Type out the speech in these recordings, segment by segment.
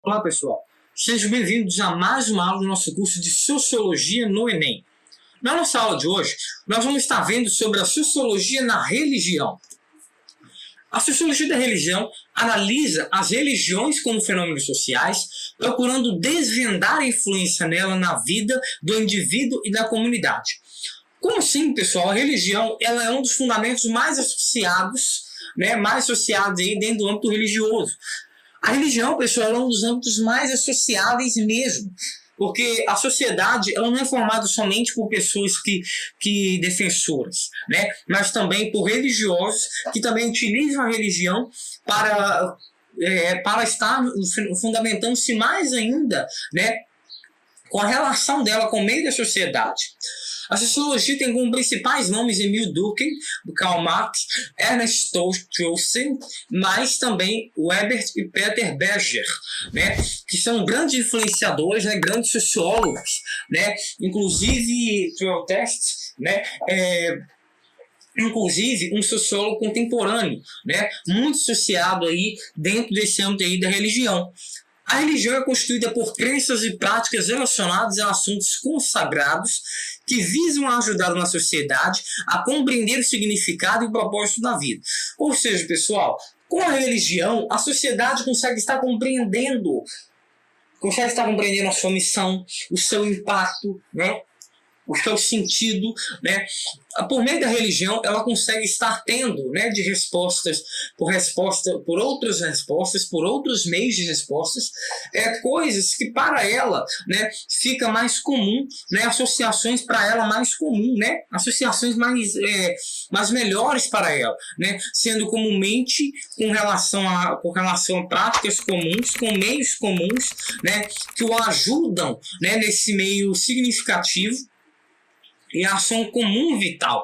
Olá pessoal, sejam bem-vindos a mais uma aula do nosso curso de Sociologia no Enem. Na nossa aula de hoje, nós vamos estar vendo sobre a Sociologia na Religião. A Sociologia da Religião analisa as religiões como fenômenos sociais, procurando desvendar a influência nela na vida do indivíduo e da comunidade. Como assim, pessoal? A religião ela é um dos fundamentos mais associados, aí dentro do âmbito religioso. A religião, pessoal, é um dos âmbitos mais associáveis mesmo, porque a sociedade ela não é formada somente por pessoas que defensoras, mas também por religiosos que também utilizam a religião para estar fundamentando-se mais ainda, com a relação dela com o meio da sociedade. A sociologia tem como principais nomes Emile Durkheim, Karl Marx, Ernest Tolstoy, mas também Weber e Peter Beger, que são grandes influenciadores, grandes sociólogos, inclusive inclusive um sociólogo contemporâneo, muito associado aí dentro desse âmbito aí da religião. A religião é constituída por crenças e práticas relacionadas a assuntos consagrados que visam ajudar uma sociedade a compreender o significado e o propósito da vida. Ou seja, pessoal, com a religião, a sociedade consegue estar compreendendo a sua missão, o seu impacto, o seu sentido, Por meio da religião, ela consegue estar tendo, de respostas, por outras respostas, por outros meios de respostas, coisas que para ela, fica mais comum, associações para ela mais comum, associações mais melhores para ela, sendo comumente com relação a práticas comuns, com meios comuns, que o ajudam, nesse meio significativo e a ação comum vital,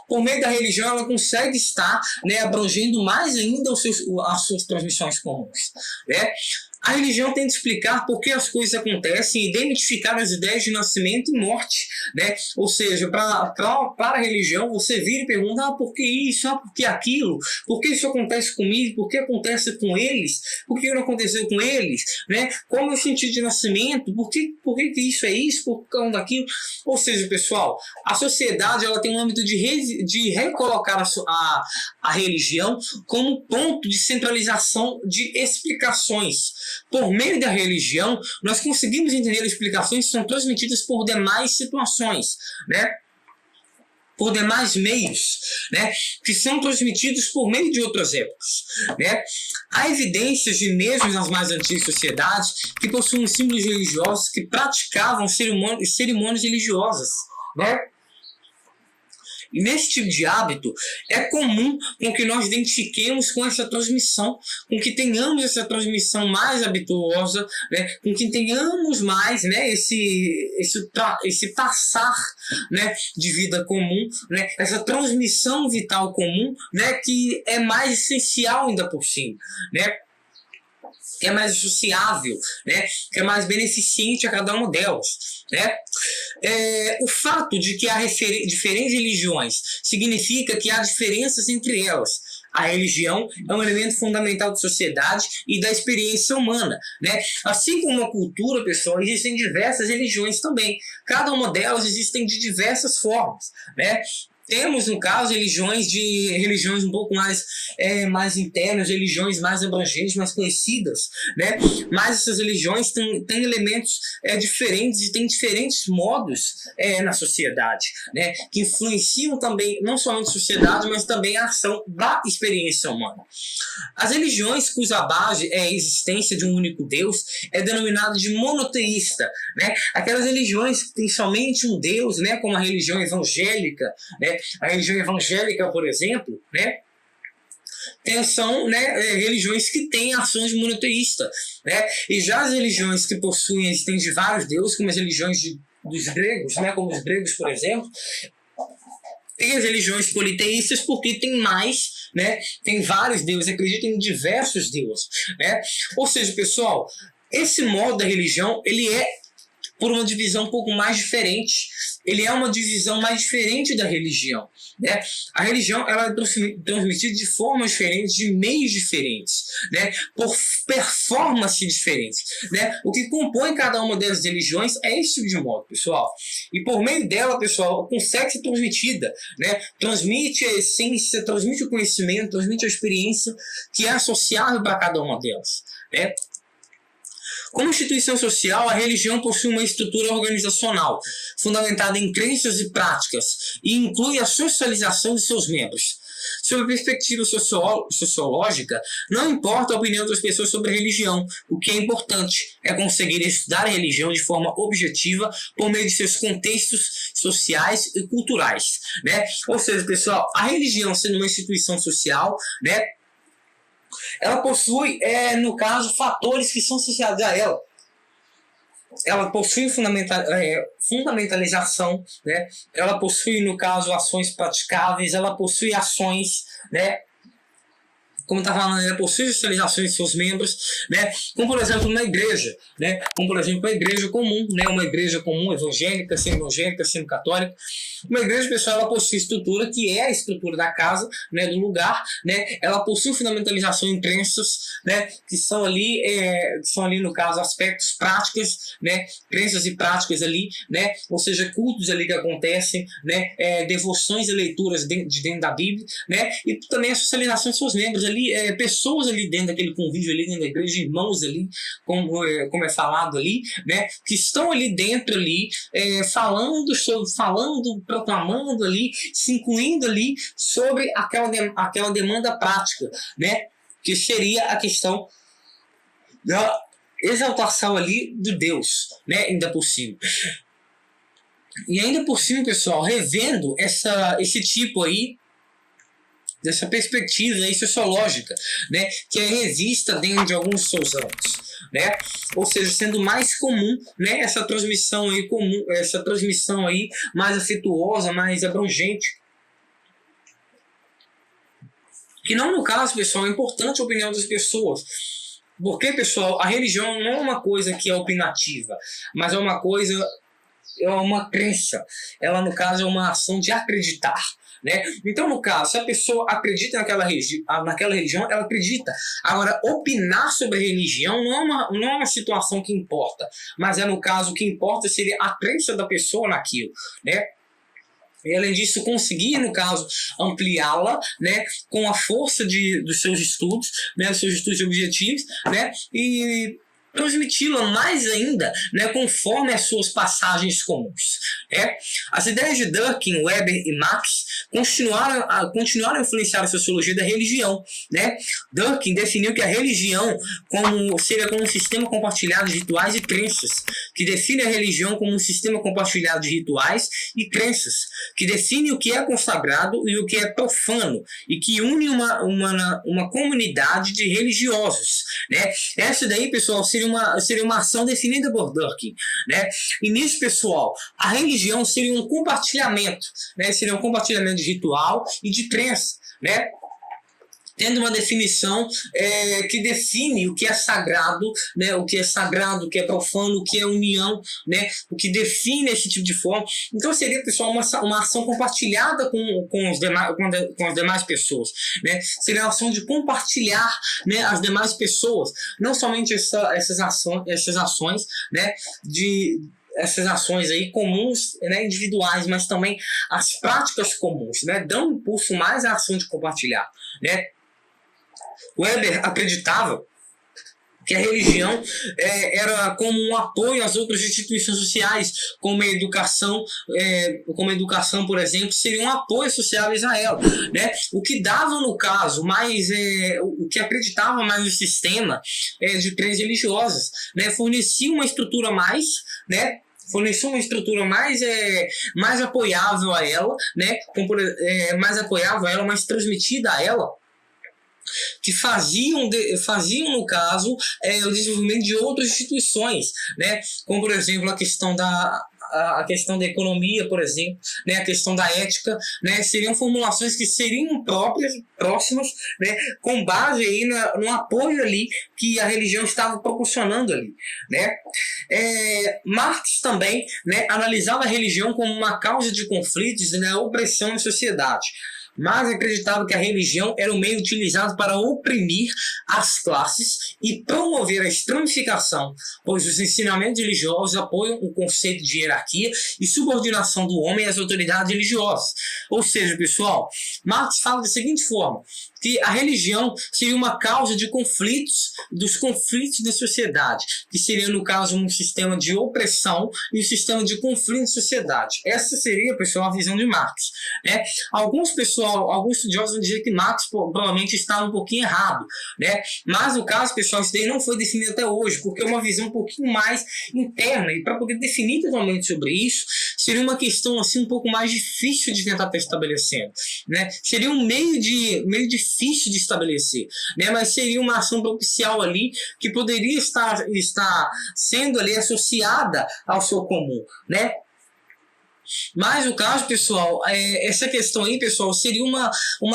Por meio da religião ela consegue estar, abrangendo mais ainda as suas transmissões comuns, A religião tenta explicar por que as coisas acontecem e identificar as ideias de nascimento e morte, Ou seja, para a religião você vira e pergunta, por que isso, por que aquilo, por que isso acontece comigo, por que acontece com eles, por que não aconteceu com eles, Qual é o sentido de nascimento, por que isso é isso, por que daquilo. Ou seja, pessoal, a sociedade ela tem um âmbito de recolocar a religião como ponto de centralização de explicações. Por meio da religião, nós conseguimos entender explicações que são transmitidas por demais situações, por demais meios, que são transmitidos por meio de outras épocas, Há evidências de mesmo nas mais antigas sociedades que possuem símbolos religiosos que praticavam cerimônias religiosas, E nesse tipo de hábito, é comum com que nós identifiquemos com essa transmissão, com que tenhamos essa transmissão mais habituosa, com que tenhamos mais esse passar de vida comum, essa transmissão vital comum, que é mais essencial ainda por cima, que é mais associável, que é mais beneficente a cada uma delas. O fato de que há diferentes religiões significa que há diferenças entre elas. A religião é um elemento fundamental da sociedade e da experiência humana, Assim como a cultura, pessoal, existem diversas religiões também. Cada uma delas existem de diversas formas, Temos, no caso, religiões um pouco mais internas, religiões mais abrangentes, mais conhecidas, Mas essas religiões têm elementos diferentes e têm diferentes modos na sociedade, Que influenciam também, não somente a sociedade, mas também a ação da experiência humana. As religiões cuja base é a existência de um único Deus é denominada de monoteísta, Aquelas religiões que têm somente um Deus, como a religião evangélica, A religião evangélica, por exemplo, são religiões que têm ações monoteístas, E já as religiões que possuem a existência de vários deuses, como as religiões dos gregos, como os gregos, por exemplo, tem as religiões politeístas porque tem tem vários deuses, acreditam em diversos deuses, Ou seja, pessoal, esse modo da religião ele é por uma divisão um pouco mais diferente. Ele é uma divisão mais diferente da religião, né? A religião ela é transmitida de formas diferentes, de meios diferentes, né? Por performances diferentes, né? O que compõe cada uma das religiões é esse tipo de modo, pessoal. E por meio dela, pessoal, consegue ser transmitida, né? Transmite a essência, transmite o conhecimento, transmite a experiência que é associável para cada uma delas, né? Como instituição social, a religião possui uma estrutura organizacional, fundamentada em crenças e práticas, e inclui a socialização de seus membros. Sob a perspectiva sociológica, não importa a opinião das pessoas sobre a religião, o que é importante é conseguir estudar a religião de forma objetiva por meio de seus contextos sociais e culturais, né? Ou seja, pessoal, a religião sendo uma instituição social, né, ela possui, no caso, fatores que são associados a ela. Ela possui fundamentalização, né? Ela possui, no caso, ações praticáveis, ela possui ações, né? Como está falando, ela possui socializações de seus membros, né? Como, por exemplo, uma igreja, né? Como, por exemplo, uma igreja comum, né? Uma igreja comum, evangélica, sendo católica. Uma igreja, pessoal, ela possui estrutura, que é a estrutura da casa, né? Do lugar, né? Ela possui fundamentalização em crenças, né? Que são ali, no caso, aspectos práticos, né? Crenças e práticas ali, né? Ou seja, cultos ali que acontecem, né? Devoções e leituras dentro da Bíblia, né? E também a socialização de seus membros ali, pessoas ali dentro daquele convívio ali dentro da igreja, irmãos ali, como é falado ali, né, que estão ali dentro ali, falando, proclamando ali, se incluindo ali sobre aquela demanda prática, né, que seria a questão da exaltação ali do Deus, né, ainda por cima. E ainda por cima, pessoal, revendo esse tipo aí, dessa perspectiva aí sociológica, né, que é revista dentro de alguns de seus anos, né, ou seja, sendo mais comum, né, essa transmissão aí mais afetuosa, mais abrangente, que não, no caso, pessoal, é importante a opinião das pessoas. Porque, pessoal, a religião não é uma coisa que é opinativa, mas é uma crença. Ela, no caso, é uma ação de acreditar, né? Então, no caso, se a pessoa acredita naquela religião, ela acredita. Agora, opinar sobre a religião não é uma situação que importa, mas no caso, o que importa seria a crença da pessoa naquilo, né? E, além disso, conseguir, no caso, ampliá-la, né, com a força dos seus estudos, né, dos seus estudos objetivos, né, e transmiti-la mais ainda, né, conforme as suas passagens comuns, né? As ideias de Durkheim, Weber e Marx continuaram a influenciar a sociologia da religião, né? Durkheim definiu que a religião seria como um sistema compartilhado de rituais e crenças, que define a religião como um sistema compartilhado de rituais e crenças, que define o que é consagrado e o que é profano, e que une uma comunidade de religiosos, né? Essa daí, pessoal, seria uma ação definida por Durkheim, né? E nisso, pessoal, a religião seria um compartilhamento, né? Seria um compartilhamento de ritual e de crença, né? Tendo uma definição que define o que é sagrado, né? O que é sagrado, o que é profano, o que é união, né? O que define esse tipo de forma. Então seria, pessoal, uma ação compartilhada com as demais pessoas, né? Seria uma ação de compartilhar, né, as demais pessoas, não somente essas ações, né, essas ações aí comuns, né, individuais, mas também as práticas comuns, né, dão impulso mais à ação de compartilhar, né? Weber acreditava que a religião era como um apoio às outras instituições sociais, como a educação, por exemplo, seriam um apoio sociais a ela, né? O que dava, no caso, o que acreditava mais no sistema de crenças religiosas, né? Fornecia uma estrutura mais, né? Mais apoiável a ela, né? Mais transmitida a ela, que faziam, no caso, o desenvolvimento de outras instituições, né? Como, por exemplo, a questão da economia, por exemplo, né? A questão da ética, né? Seriam formulações que seriam próximas, né? Com base aí no apoio ali que a religião estava proporcionando ali, né? Marx também, né, analisava a religião como uma causa de conflitos e da opressão na sociedade. Mas acreditava que a religião era um meio utilizado para oprimir as classes e promover a estratificação, pois os ensinamentos religiosos apoiam o conceito de hierarquia e subordinação do homem às autoridades religiosas. Ou seja, pessoal, Marx fala da seguinte forma, que a religião seria uma causa de conflitos, dos conflitos da sociedade, que seria, no caso, um sistema de opressão e um sistema de conflito da sociedade. Essa seria, pessoal, a visão de Marx, né? Alguns estudiosos vão dizer que Marx provavelmente está um pouquinho errado, né? Mas, no caso, pessoal, isso daí não foi definido até hoje, porque é uma visão um pouquinho mais interna, e para poder definir totalmente sobre isso, seria uma questão assim um pouco mais difícil de tentar estar estabelecendo, né? Seria um meio difícil de estabelecer, né? Mas seria uma ação propicial ali que poderia estar sendo ali associada ao seu comum, né? Mas o caso, pessoal, essa questão aí, pessoal, seria uma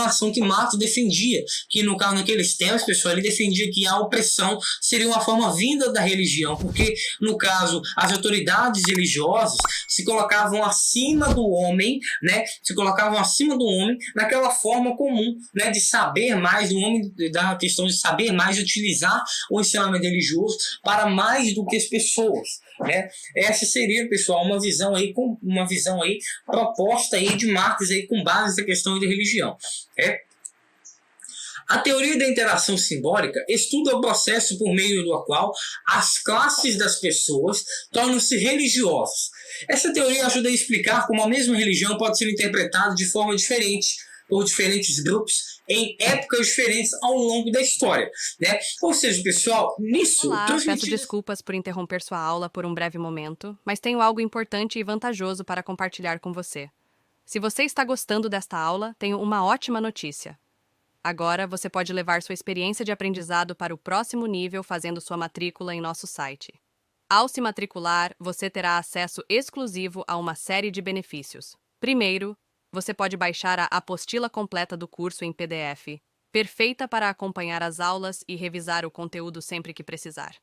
ação que Marx defendia, que no caso, naqueles tempos, pessoal, ele defendia que a opressão seria uma forma vinda da religião, porque, no caso, as autoridades religiosas se colocavam acima do homem, né? Se colocavam acima do homem naquela forma comum, né? De saber mais do homem, da questão de saber mais, de utilizar o ensinamento religioso para mais do que as pessoas, né? Essa seria, pessoal, uma visão aí proposta aí de Marx aí com base nessa questão de religião. A teoria da interação simbólica estuda o processo por meio do qual as classes das pessoas tornam-se religiosas. Essa teoria ajuda a explicar como a mesma religião pode ser interpretada de forma diferente por diferentes grupos em épocas diferentes ao longo da história, né? Ou seja, pessoal, nisso... Olá, peço desculpas por interromper sua aula por um breve momento, mas tenho algo importante e vantajoso para compartilhar com você. Se você está gostando desta aula, tenho uma ótima notícia. Agora você pode levar sua experiência de aprendizado para o próximo nível fazendo sua matrícula em nosso site. Ao se matricular, você terá acesso exclusivo a uma série de benefícios. Primeiro, você pode baixar a apostila completa do curso em PDF, perfeita para acompanhar as aulas e revisar o conteúdo sempre que precisar.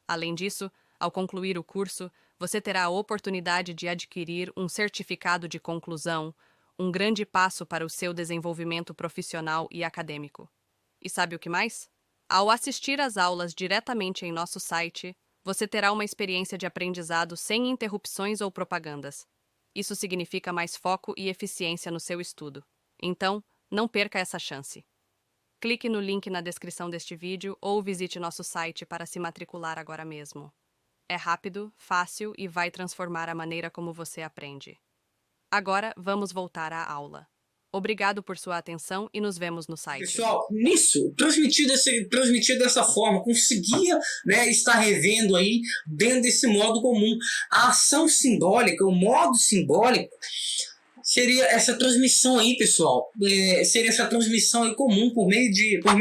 Além disso, ao concluir o curso, você terá a oportunidade de adquirir um certificado de conclusão, um grande passo para o seu desenvolvimento profissional e acadêmico. E sabe o que mais? Ao assistir às aulas diretamente em nosso site, você terá uma experiência de aprendizado sem interrupções ou propagandas. Isso significa mais foco e eficiência no seu estudo. Então, não perca essa chance. Clique no link na descrição deste vídeo ou visite nosso site para se matricular agora mesmo. É rápido, fácil e vai transformar a maneira como você aprende. Agora, vamos voltar à aula. Obrigado por sua atenção e nos vemos no site. Pessoal, nisso, transmitido dessa forma, conseguia, né, estar revendo aí dentro desse modo comum. A ação simbólica, o modo simbólico, seria essa transmissão aí, pessoal. Seria essa transmissão aí comum por meio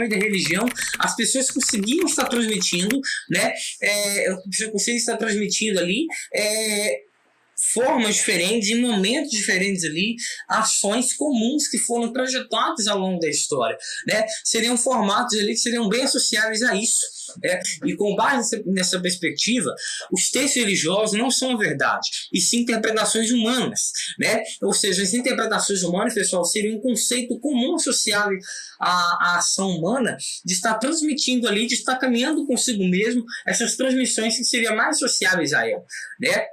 da religião. As pessoas conseguiam estar transmitindo, né? Conseguiam estar transmitindo ali. Formas diferentes, em momentos diferentes ali, ações comuns que foram projetadas ao longo da história, né? Seriam formatos ali que seriam bem associáveis a isso, né? E com base nessa perspectiva, os textos religiosos não são a verdade, e sim interpretações humanas, né? Ou seja, as interpretações humanas, pessoal, seriam um conceito comum associado à ação humana de estar transmitindo ali, de estar caminhando consigo mesmo essas transmissões que seriam mais associáveis a ela, né?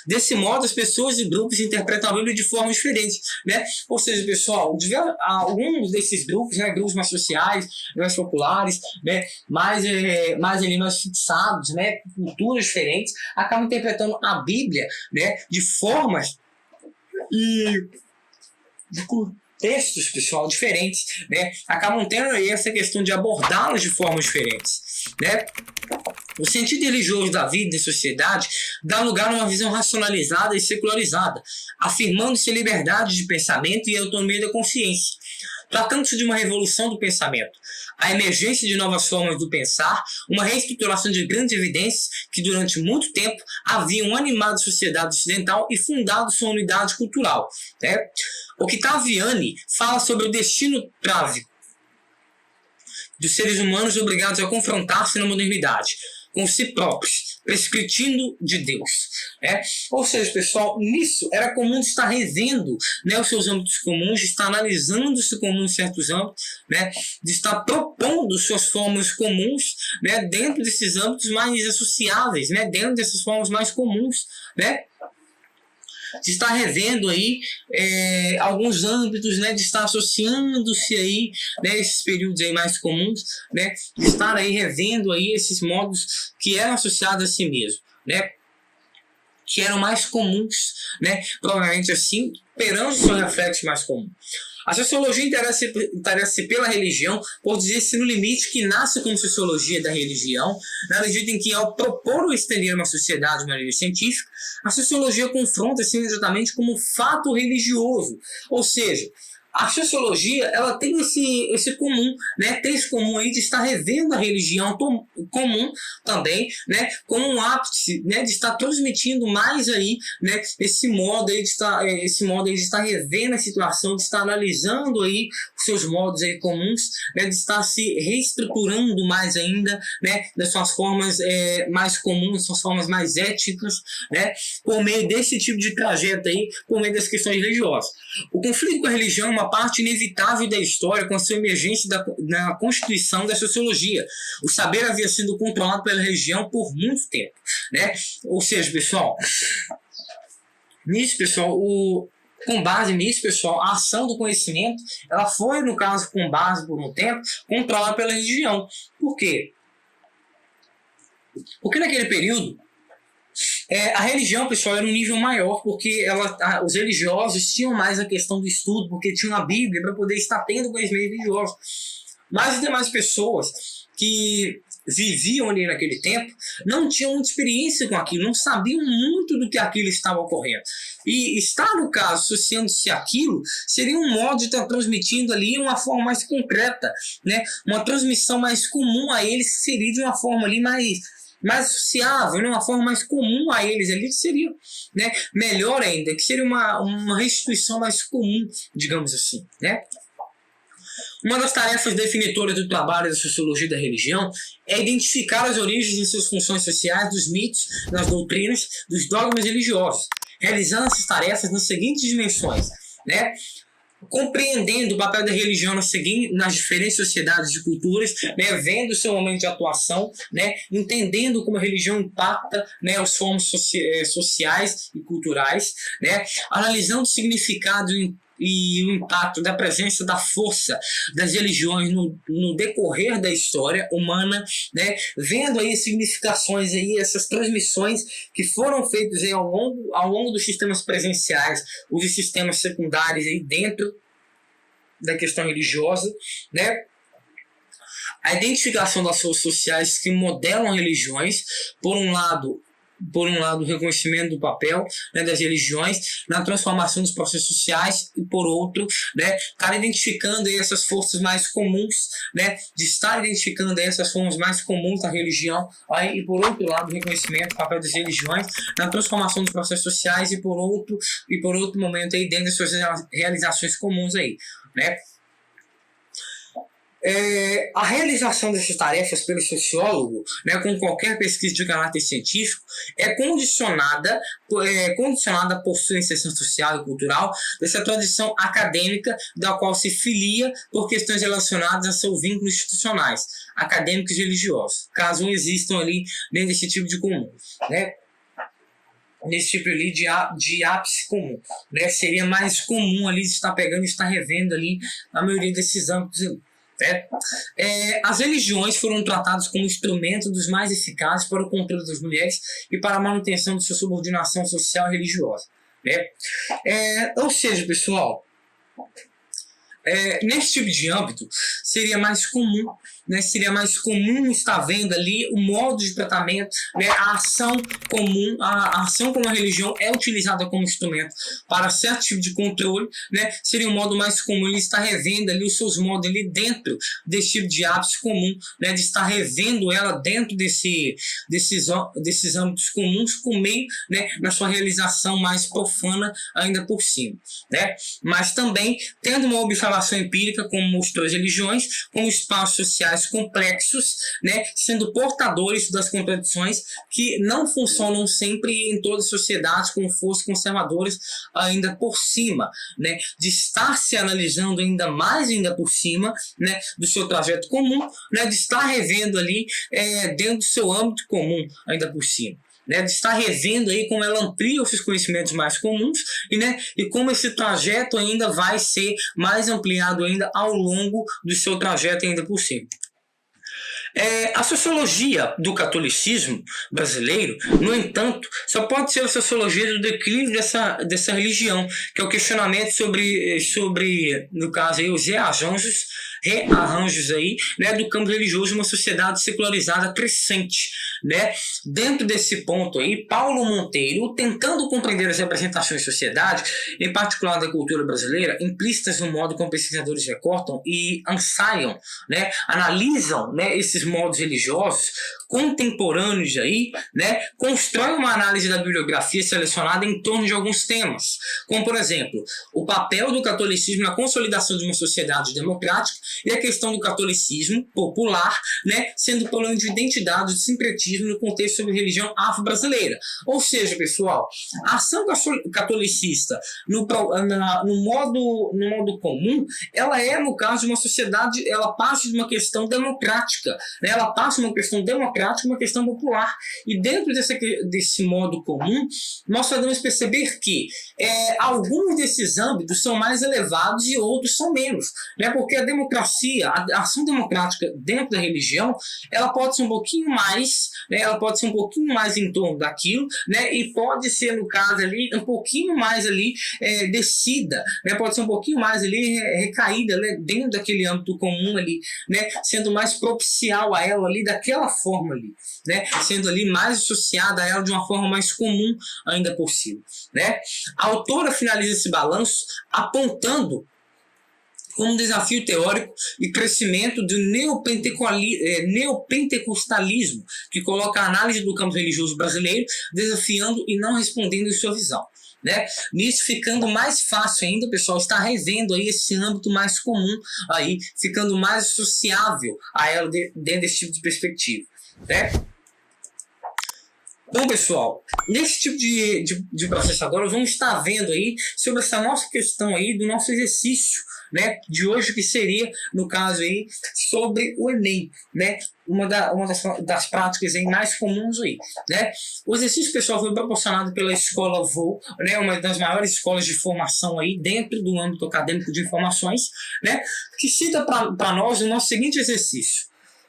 Desse modo, as pessoas e grupos interpretam a Bíblia de forma diferente, né? Ou seja, pessoal, alguns desses grupos, né, grupos mais sociais, mais populares, né, mais fixados, né, culturas diferentes, acabam interpretando a Bíblia, né, de formas e de textos, pessoal, diferentes, né? Acabam tendo aí essa questão de abordá-los de formas diferentes, né? O sentido religioso da vida e da sociedade dá lugar a uma visão racionalizada e secularizada, afirmando-se a liberdade de pensamento e a autonomia da consciência. Tratando-se de uma revolução do pensamento, a emergência de novas formas do pensar, uma reestruturação de grandes evidências que durante muito tempo haviam animado a sociedade ocidental e fundado sua unidade cultural, né? Octaviani fala sobre o destino trágico dos seres humanos obrigados a confrontar-se na modernidade. com si próprios, prescritindo de Deus. Né? Ou seja, pessoal, nisso era comum de estar revendo, né, os seus âmbitos comuns, de estar analisando se comum em certos âmbitos, né, de estar propondo suas formas comuns, né, dentro desses âmbitos mais associáveis, né, dentro dessas formas mais comuns, né, de estar revendo aí alguns âmbitos, né, de estar associando-se aí, né, esses períodos aí mais comuns, né, de estar aí revendo aí esses modos que eram associados a si mesmo, né, que eram mais comuns, né, provavelmente assim, perante o seu reflexo mais comum. A sociologia interessa-se pela religião por dizer-se no limite que nasce como sociologia da religião, na medida em que, ao propor ou estender uma sociedade de maneira científica, a sociologia confronta-se imediatamente como fato religioso. Ou seja, a sociologia ela tem esse comum, né? Tem esse comum aí de estar revendo a religião comum também, né? Como um ápice, né? De estar transmitindo mais aí, né? Esse modo aí de estar revendo a situação, de estar analisando aí os seus modos aí comuns, né? De estar se reestruturando mais ainda, né? Das suas formas mais comuns, das suas formas mais éticas, né? Por meio desse tipo de trajeto aí, por meio das questões religiosas. O conflito com a religião é uma parte inevitável da história com a sua emergência na constituição da sociologia. O saber havia sido controlado pela religião por muito tempo, né? Ou seja, pessoal, com base nisso, pessoal, a ação do conhecimento, ela foi, no caso, com base por um tempo, controlada pela religião. Por quê? Porque naquele período, a religião, pessoal, era um nível maior, porque os religiosos tinham mais a questão do estudo, porque tinham a Bíblia para poder estar tendo conhecimento religioso. Mas as demais pessoas que viviam ali naquele tempo não tinham muita experiência com aquilo, não sabiam muito do que aquilo estava ocorrendo. E estar, no caso, associando-se àquilo, seria um modo de estar transmitindo ali uma forma mais concreta, né? Uma transmissão mais comum a eles, seria de uma forma ali mais associável, né? Uma forma mais comum a eles ali, que seria, né, melhor ainda, que seria uma restituição mais comum, digamos assim, né? Uma das tarefas definitoras do trabalho da sociologia da religião é identificar as origens e suas funções sociais dos mitos, das doutrinas, dos dogmas religiosos, realizando essas tarefas nas seguintes dimensões, né? Compreendendo o papel da religião nas diferentes sociedades e culturas, né, vendo o seu momento de atuação, né, entendendo como a religião impacta, né, as formas sociais e culturais, né, analisando o significado e o impacto da presença da força das religiões no decorrer da história humana, né, vendo aí as significações, aí, essas transmissões que foram feitas aí ao longo dos sistemas presenciais, os sistemas secundários aí dentro da questão religiosa, né? A identificação das forças sociais que modelam religiões, por um lado, o reconhecimento do papel, né, das religiões na transformação dos processos sociais, e por outro, né, estar identificando aí essas forças mais comuns, né, de estar identificando aí essas formas mais comuns da religião, aí, e por outro lado, o reconhecimento do papel das religiões na transformação dos processos sociais, e por outro momento aí dentro das suas realizações comuns aí, né? A realização dessas tarefas pelo sociólogo, né, com qualquer pesquisa de caráter científico, é condicionada por sua inserção social e cultural dessa tradição acadêmica da qual se filia por questões relacionadas a seus vínculos institucionais, acadêmicos e religiosos, caso não existam ali dentro desse tipo de comum, né? Nesse tipo ali de ápice comum, né? Seria mais comum ali de estar pegando e estar revendo ali a maioria desses âmbitos ali. As religiões foram tratadas como instrumento dos mais eficazes para o controle das mulheres e para a manutenção de sua subordinação social e religiosa, né? Ou seja, pessoal, nesse tipo de âmbito seria mais comum, né? Seria mais comum estar vendo ali o modo de tratamento, né? A ação comum, a ação como a religião é utilizada como instrumento para certo tipo de controle, né? Seria um modo mais comum ele estar revendo ali os seus modos ali dentro desse tipo de ápice comum, né? De estar revendo ela dentro desses âmbitos comuns, com meio, né, na sua realização mais profana ainda por cima, né? Mas também tendo uma observação comprovação empírica, como mostrou as religiões, como espaços sociais complexos, né, sendo portadores das contradições que não funcionam sempre em todas as sociedades com forças conservadoras ainda por cima, né, de estar se analisando ainda por cima, né, do seu trajeto comum, né, de estar revendo ali dentro do seu âmbito comum ainda por cima. Né, de estar revendo aí como ela amplia os seus conhecimentos mais comuns e como esse trajeto ainda vai ser mais ampliado ainda ao longo do seu trajeto ainda por cima. A sociologia do catolicismo brasileiro, no entanto, só pode ser a sociologia do declínio dessa religião, que é o questionamento sobre no caso aí, os rearranjos aí, né, do campo religioso de uma sociedade secularizada crescente. Né? Dentro desse ponto aí, Paulo Monteiro, tentando compreender as representações da sociedade, em particular da cultura brasileira, implícitas no modo como pesquisadores recortam e ensaiam, né, analisam, né, esses modos religiosos contemporâneos aí, né, constrói uma análise da bibliografia selecionada em torno de alguns temas, como por exemplo, o papel do catolicismo na consolidação de uma sociedade democrática e a questão do catolicismo popular, né, sendo problema de identidade, de sincretismo no contexto sobre religião afro-brasileira. Ou seja, pessoal, a ação catolicista no modo comum, ela é, no caso de uma sociedade, ela passa de uma questão democrática, né, ela passa de uma questão democrática uma questão popular. E dentro desse modo comum, nós podemos perceber que alguns desses âmbitos são mais elevados e outros são menos. Né? Porque a democracia, a ação democrática dentro da religião, ela pode ser um pouquinho mais, né? Ela pode ser um pouquinho mais em torno daquilo, né? E pode ser, no caso ali, um pouquinho mais ali descida, né? Pode ser um pouquinho mais ali recaída, né? Dentro daquele âmbito comum ali, né? Sendo mais propicial a ela ali daquela forma ali, né? Sendo ali mais associada a ela de uma forma mais comum ainda possível, né? A autora finaliza esse balanço apontando como desafio teórico e crescimento do neopentecostalismo, que coloca a análise do campo religioso brasileiro desafiando e não respondendo em sua visão. Né? Nisso ficando mais fácil ainda, pessoal, está revendo aí esse âmbito mais comum, aí, ficando mais associável a ela dentro desse tipo de perspectiva. Né? Bom, pessoal, nesse tipo de processo agora, vamos estar vendo aí sobre essa nossa questão aí do nosso exercício, né, de hoje, que seria, no caso aí, sobre o Enem, né, uma das práticas aí mais comuns aí, né. O exercício, pessoal, foi proporcionado pela Escola Voo, né, uma das maiores escolas de formação aí dentro do âmbito acadêmico de informações, né, que cita para nós o nosso seguinte exercício: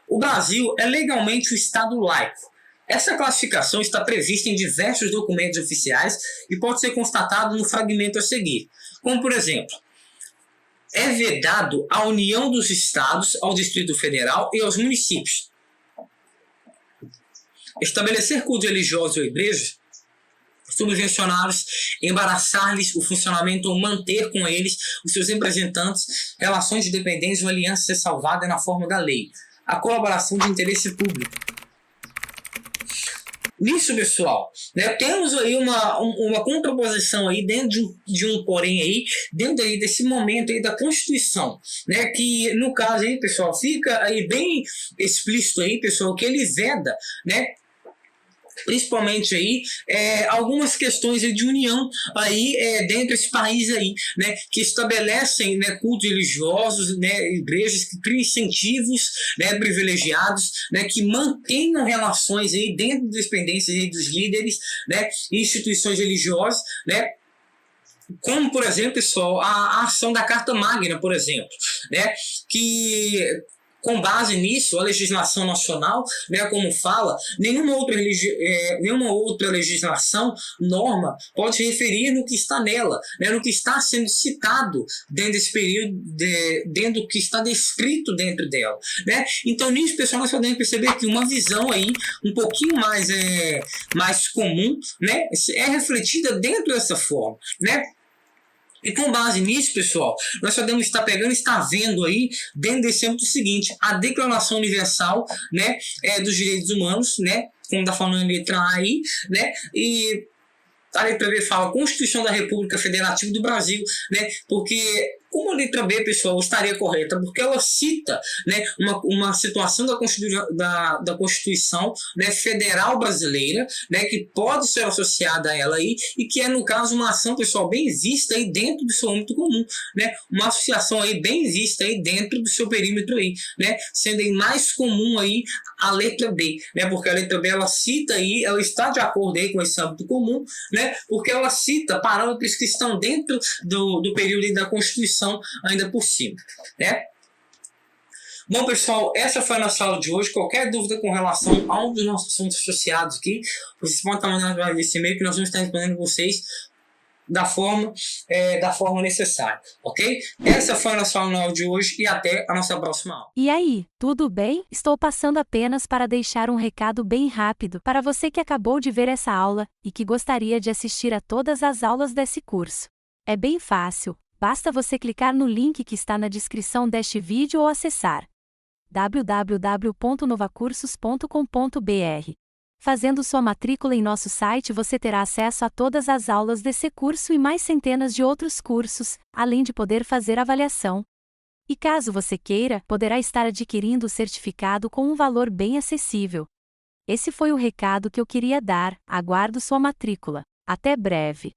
o Brasil é legalmente um Estado laico. Essa classificação está prevista em diversos documentos oficiais e pode ser constatado no fragmento a seguir, como por exemplo: é vedado a união dos estados ao Distrito Federal e aos municípios. Estabelecer cultos religiosos ou igrejas, subvencioná-los, embaraçar-lhes o funcionamento ou manter com eles os seus representantes relações de dependência ou aliança ser salvada na forma da lei. A colaboração de interesse público. Nisso, pessoal, né, temos aí uma contraposição aí dentro de um porém aí, dentro aí desse momento aí da Constituição, né, que no caso aí, pessoal, fica aí bem explícito aí, pessoal, que ele veda, né, principalmente aí algumas questões de união aí dentro desse país aí, né, que estabelecem, né, cultos religiosos, né, igrejas que criam incentivos, né, privilegiados, né, que mantenham relações aí dentro das dependências aí dos líderes, né, instituições religiosas, né, como, por exemplo, pessoal, a ação da Carta Magna, por exemplo, né, que com base nisso, a legislação nacional, né, como fala, nenhuma outra legislação, norma, pode se referir no que está nela, né, no que está sendo citado dentro desse período, dentro do que está descrito dentro dela. Né? Então, nisso, pessoal, nós podemos perceber que uma visão aí um pouquinho mais comum, né, é refletida dentro dessa forma. Né? E com base nisso, pessoal, nós podemos estar pegando e estar vendo aí, dentro desse âmbito seguinte, a Declaração Universal, né, dos Direitos Humanos, né, como está falando em letra A aí, né, e a letra B fala Constituição da República Federativa do Brasil, né, porque Como a letra B, pessoal, estaria correta? Porque ela cita, né, uma situação da Constituição, né, Federal brasileira, né, que pode ser associada a ela aí, e que é, no caso, uma ação, pessoal, bem vista aí dentro do seu âmbito comum, né, uma associação aí bem vista aí dentro do seu perímetro aí, né, sendo aí mais comum aí a letra B, né, porque a letra B ela cita aí, ela está de acordo aí com esse âmbito comum, né, porque ela cita parâmetros que estão dentro do período aí da Constituição ainda por cima, né? Bom, pessoal, essa foi a nossa aula de hoje. Qualquer dúvida com relação a um dos nossos assuntos associados aqui, vocês podem estar mandando esse e-mail que nós vamos estar respondendo vocês da forma necessária, ok? Essa foi a nossa aula de hoje e até a nossa próxima aula. E aí, tudo bem? Estou passando apenas para deixar um recado bem rápido para você que acabou de ver essa aula e que gostaria de assistir a todas as aulas desse curso. É bem fácil. Basta você clicar no link que está na descrição deste vídeo ou acessar www.novacursos.com.br. Fazendo sua matrícula em nosso site você terá acesso a todas as aulas desse curso e mais centenas de outros cursos, além de poder fazer avaliação. E caso você queira, poderá estar adquirindo o certificado com um valor bem acessível. Esse foi o recado que eu queria dar, aguardo sua matrícula. Até breve!